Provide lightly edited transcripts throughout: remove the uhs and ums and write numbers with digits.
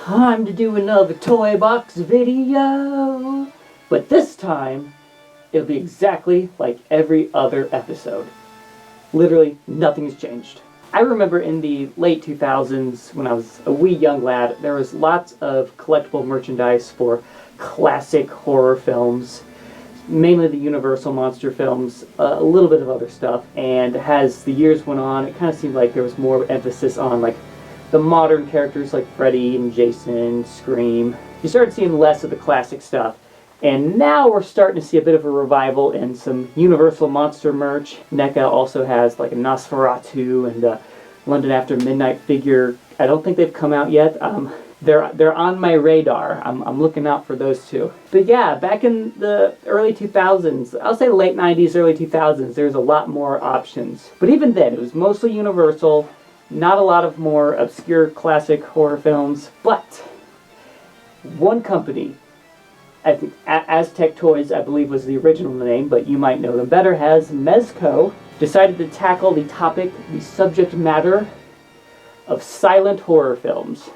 Time to do another toy box video, but this time it'll be exactly like every other episode. Literally nothing's changed. I remember in the late 2000s when I was a wee young lad, there was lots of collectible merchandise for classic horror films, mainly the Universal monster films, a little bit of other stuff, and as the years went on, it kind of seemed like there was more emphasis on like the modern characters like Freddy and Jason, Scream. You started seeing less of the classic stuff. And now we're starting to see a bit of a revival in some Universal monster merch. NECA also has like a Nosferatu and a London After Midnight figure. I don't think they've come out yet. They're on my radar. I'm looking out for those two. But yeah, back in the early 2000s, I'll say late 90s, early 2000s, there's a lot more options. But even then, it was mostly Universal. Not a lot of more obscure classic horror films, but one company, I think Aztec Toys, I believe was the original name, but you might know them better, has Mezco, decided to tackle the topic, the subject matter of silent horror films.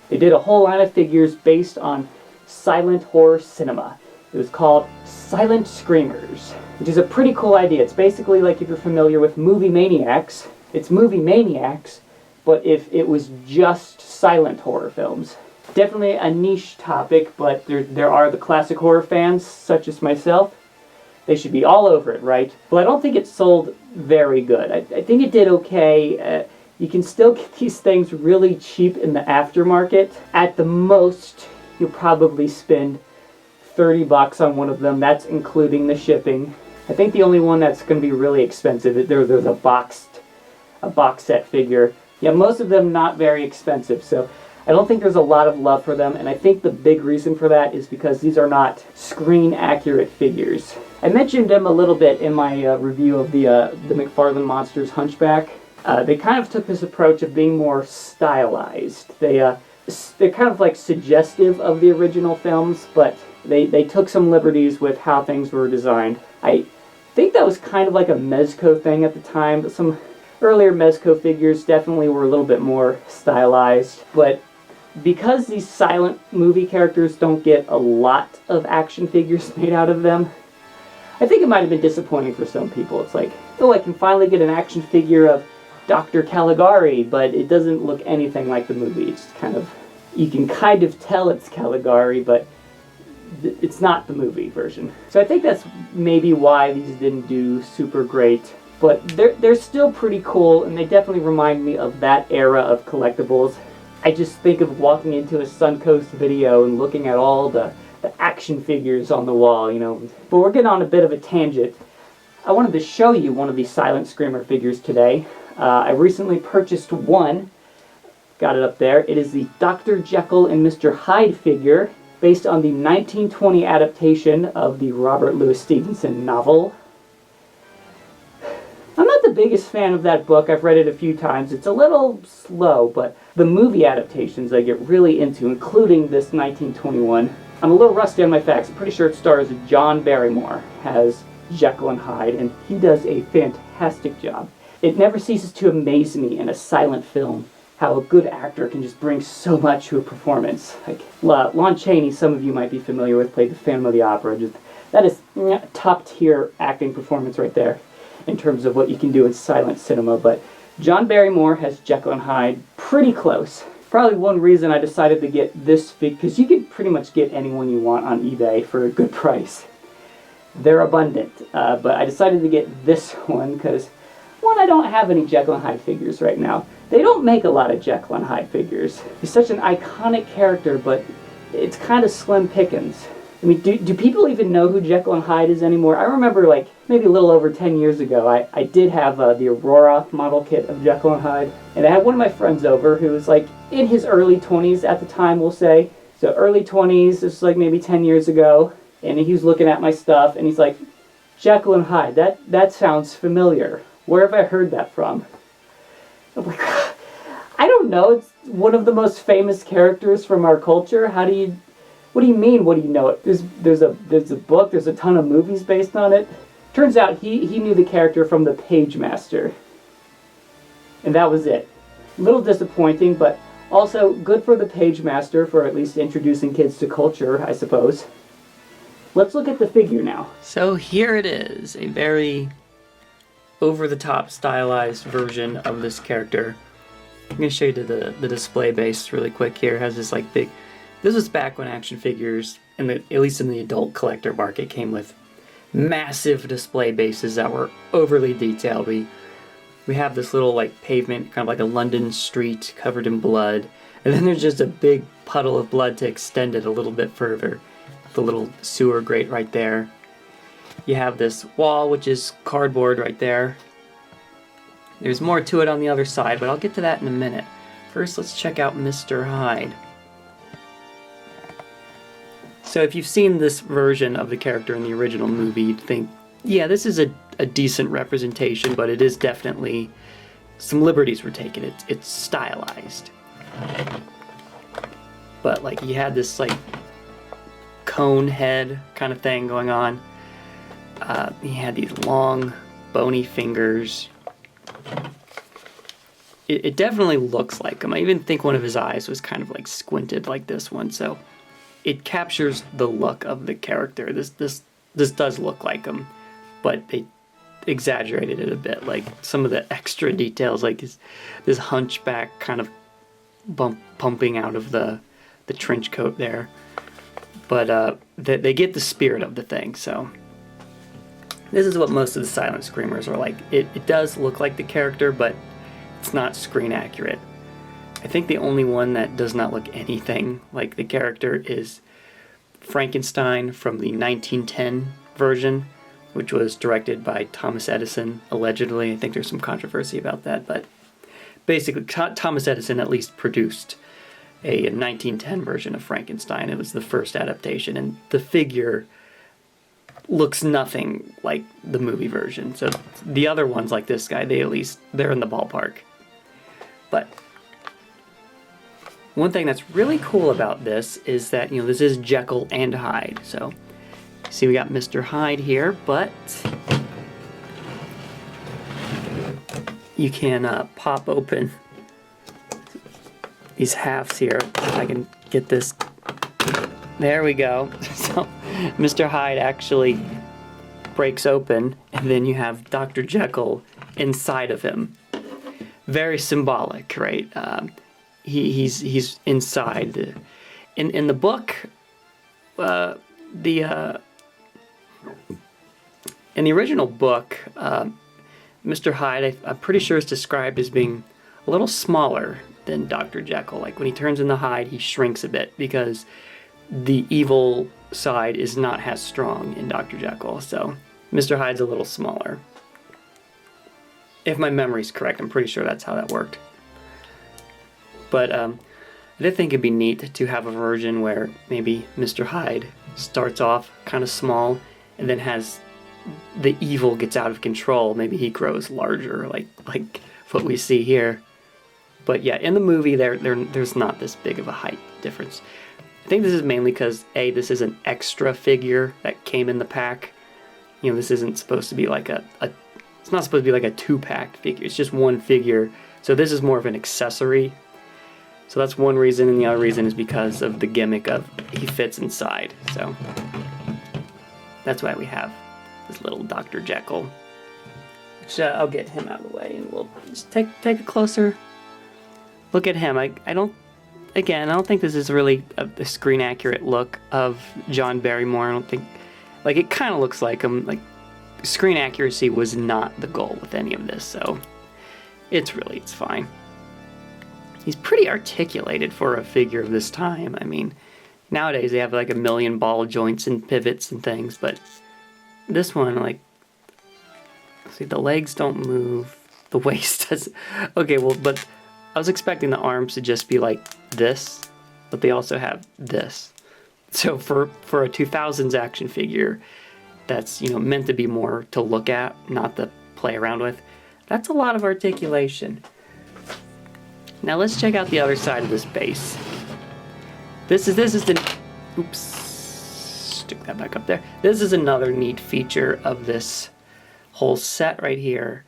They did a whole line of figures based on silent horror cinema. It was called Silent Screamers, which is a pretty cool idea. It's basically like if you're familiar with Movie Maniacs, it's Movie Maniacs, but if it was just silent horror films. Definitely a niche topic, but there are the classic horror fans, such as myself. They should be all over it, right? Well, I don't think it sold very good. I think it did okay. You can still get these things really cheap in the aftermarket. At the most, you'll probably spend $30 on one of them. That's including the shipping. I think the only one that's going to be really expensive, there's a box set figure. Yeah, most of them not very expensive, so I don't think there's a lot of love for them, and I think the big reason for that is because these are not screen-accurate figures. I mentioned them a little bit in my review of the McFarlane Monsters Hunchback. They kind of took this approach of being more stylized. They're kind of like suggestive of the original films, but they took some liberties with how things were designed. I think that was kind of like a Mezco thing at the time, but some earlier Mezco figures definitely were a little bit more stylized, but because these silent movie characters don't get a lot of action figures made out of them, I think it might have been disappointing for some people. It's like, oh, I can finally get an action figure of Dr. Caligari, but it doesn't look anything like the movie. It's kind of, you can kind of tell it's Caligari, but it's not the movie version. So I think that's maybe why these didn't do super great. But they're still pretty cool, and they definitely remind me of that era of collectibles. I just think of walking into a Suncoast video and looking at all the action figures on the wall, you know. But we're getting on a bit of a tangent. I wanted to show you one of these Silent Screamer figures today. I recently purchased one. Got it up there. It is the Dr. Jekyll and Mr. Hyde figure, based on the 1920 adaptation of the Robert Louis Stevenson novel. I'm not the biggest fan of that book. I've read it a few times. It's a little slow, but the movie adaptations I get really into, including this 1921. I'm a little rusty on my facts. I'm pretty sure it stars John Barrymore as Jekyll and Hyde, and he does a fantastic job. It never ceases to amaze me in a silent film how a good actor can just bring so much to a performance. Like Lon Chaney, some of you might be familiar with, played the Phantom of the Opera. That is top-tier acting performance right there in terms of what you can do in silent cinema, but John Barrymore has Jekyll and Hyde pretty close. Probably one reason I decided to get this figure, because you can pretty much get anyone you want on eBay for a good price. They're abundant, but I decided to get this one because, one, I don't have any Jekyll and Hyde figures right now. They don't make a lot of Jekyll and Hyde figures. He's such an iconic character, but it's kind of slim pickings. I mean, do people even know who Jekyll and Hyde is anymore? I remember, like, maybe a little over 10 years ago, I did have the Aurora model kit of Jekyll and Hyde, and I had one of my friends over who was, like, in his early 20s at the time, we'll say. So early 20s, this was, like, maybe 10 years ago, and he was looking at my stuff, and he's like, Jekyll and Hyde, that sounds familiar. Where have I heard that from? I'm like, I don't know, it's one of the most famous characters from our culture. What do you mean, what do you know it? There's a book, there's a ton of movies based on it. Turns out he knew the character from the Page Master. And that was it. A little disappointing, but Also, good for the page master for at least introducing kids to culture, I suppose. Let's look at the figure now. So here it is, a very over-the-top stylized version of this character. I'm going to show you the display base really quick here. It has this like big... This was back when action figures, at least in the adult collector market, came with massive display bases that were overly detailed. We have this little like pavement, kind of like a London street covered in blood. And then there's just a big puddle of blood to extend it a little bit further. The little sewer grate right there. You have this wall, which is cardboard right there. There's more to it on the other side, but I'll get to that in a minute. First, let's check out Mr. Hyde. So if you've seen this version of the character in the original movie, you'd think, yeah, this is a decent representation, but it is definitely... some liberties were taken. It's stylized. But like, he had this like cone head kind of thing going on. He had these long, bony fingers. It definitely looks like him. I even think one of his eyes was kind of like squinted like this one, so it captures the look of the character. This does look like him, but they exaggerated it a bit. Like some of the extra details, like this hunchback kind of pumping out of the trench coat there. But they get the spirit of the thing, so this is what most of the silent screamers are like. It does look like the character, but it's not screen accurate. I think the only one that does not look anything like the character is Frankenstein from the 1910 version, which was directed by Thomas Edison, allegedly. I think there's some controversy about that, but basically Thomas Edison at least produced a 1910 version of Frankenstein. It was the first adaptation, and the figure looks nothing like the movie version. So the other ones, like this guy, they're in the ballpark. But one thing that's really cool about this is that, you know, this is Jekyll and Hyde. So see, we got Mr. Hyde here, but you can pop open these halves here. If I can get this. There we go. So Mr. Hyde actually breaks open, and then you have Dr. Jekyll inside of him. Very symbolic, right? He's inside. In the book, in the original book, Mr. Hyde, I'm pretty sure is described as being a little smaller than Dr. Jekyll. Like when he turns into Hyde, he shrinks a bit because the evil side is not as strong in Dr. Jekyll. So Mr. Hyde's a little smaller. If my memory's correct, I'm pretty sure that's how that worked. But I did think it'd be neat to have a version where maybe Mr. Hyde starts off kind of small and then has the evil gets out of control. Maybe he grows larger, like what we see here. But yeah, in the movie, there's not this big of a height difference. I think this is mainly because, A, this is an extra figure that came in the pack. You know, this isn't supposed to be like it's not supposed to be like a two-pack figure. It's just one figure. So this is more of an accessory. So that's one reason, and the other reason is because of the gimmick of he fits inside. So that's why we have this little Dr. Jekyll. Which I'll get him out of the way, and we'll just take a closer look at him. I don't think this is really a screen accurate look of John Barrymore. I don't think, like, it kind of looks like him. Like, screen accuracy was not the goal with any of this, so it's fine. He's pretty articulated for a figure of this time. I mean, nowadays they have like a million ball joints and pivots and things, but this one, like, see, the legs don't move, the waist does. Okay, well, but I was expecting the arms to just be like this, but they also have this. So for a 2000s action figure that's, you know, meant to be more to look at, not to play around with, that's a lot of articulation. Now let's check out the other side of this base. This is the, oops, stick that back up there. This is another neat feature of this whole set right here.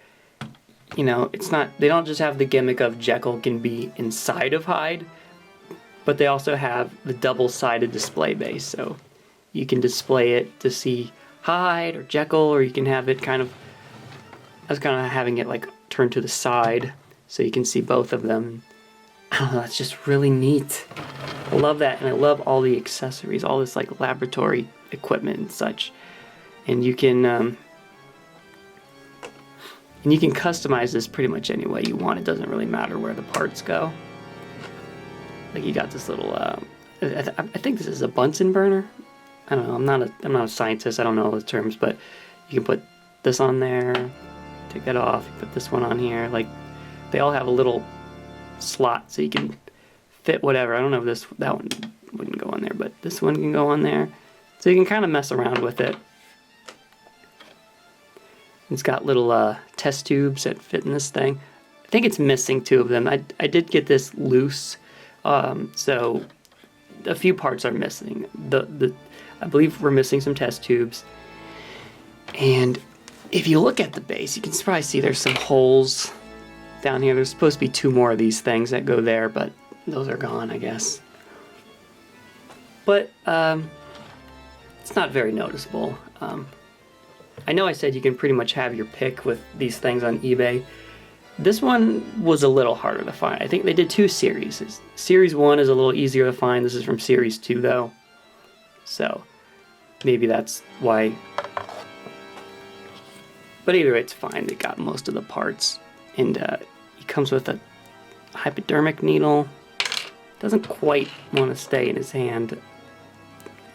you know, it's not, they don't just have the gimmick of Jekyll can be inside of Hyde, but they also have the double-sided display base, so you can display it to see Hyde or Jekyll, or you can have it kind of, I was kind of having it like turned to the side so you can see both of them. I don't know, that's just really neat. I love that, and I love all the accessories, all this like laboratory equipment and such. And you can customize this pretty much any way you want. It doesn't really matter where the parts go. Like you got this little, I think this is a Bunsen burner. I don't know. I'm not a scientist. I don't know all the terms, but you can put this on there, take that off. You put this one on here. Like they all have a little slot, so you can fit whatever. I don't know if that one wouldn't go on there, but this one can go on there. So you can kind of mess around with it. It's got little test tubes that fit in this thing. I think it's missing 2 of them. I did get this loose, so a few parts are missing. I believe we're missing some test tubes. And if you look at the base, you can probably see there's some holes down here. There's supposed to be 2 more of these things that go there, but those are gone, I guess. But it's not very noticeable. I know I said you can pretty much have your pick with these things on eBay. This one was a little harder to find. I think they did 2 series. Series 1 is a little easier to find. This is from Series 2 though. So maybe that's why. But either way, it's fine. They got most of the parts. And he comes with a hypodermic needle. Doesn't quite want to stay in his hand.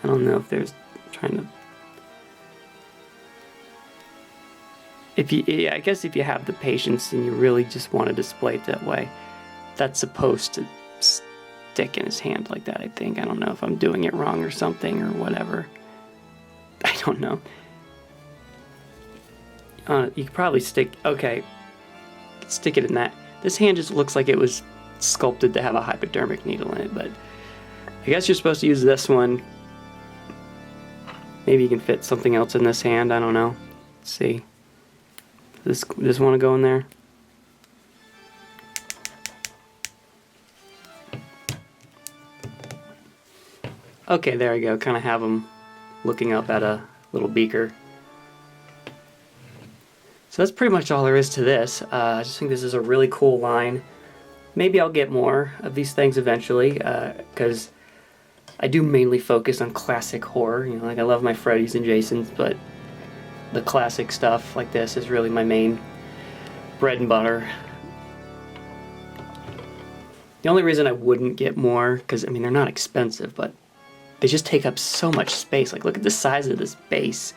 I don't know if there's trying to... I guess if you have the patience and you really just want to display it that way, that's supposed to stick in his hand like that, I think. I don't know if I'm doing it wrong or something or whatever. I don't know. You could probably stick it in that. This hand just looks like it was sculpted to have a hypodermic needle in it, but I guess you're supposed to use this one. Maybe you can fit something else in this hand, I don't know. Let's see. Does this want to go in there? Okay, there we go. Kind of have them looking up at a little beaker. So that's pretty much all there is to this. I just think this is a really cool line. Maybe I'll get more of these things eventually, because I do mainly focus on classic horror. You know, like I love my Freddys and Jasons, but the classic stuff like this is really my main bread and butter. The only reason I wouldn't get more, because I mean they're not expensive, but they just take up so much space. Like look at the size of this base.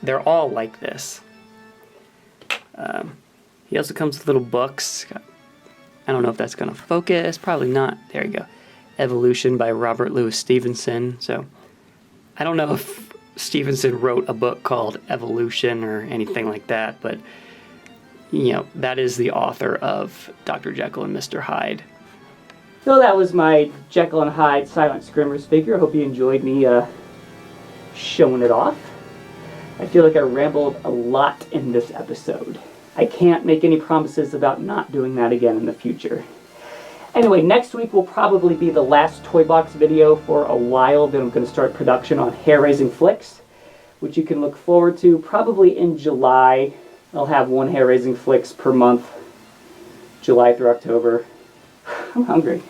They're all like this. He also comes with little books. I don't know if that's going to focus. Probably not. There you go. Evolution by Robert Louis Stevenson. So I don't know if Stevenson wrote a book called Evolution or anything like that, but you know, that is the author of Dr. Jekyll and Mr. Hyde. So that was my Jekyll and Hyde Silent Scrimmers figure. I hope you enjoyed me showing it off. I feel like I rambled a lot in this episode. I can't make any promises about not doing that again in the future. Anyway, next week will probably be the last Toy Box video for a while. Then I'm going to start production on Hair-Raising Flicks, which you can look forward to probably in July. I'll have 1 Hair-Raising Flicks per month, July through October. I'm hungry.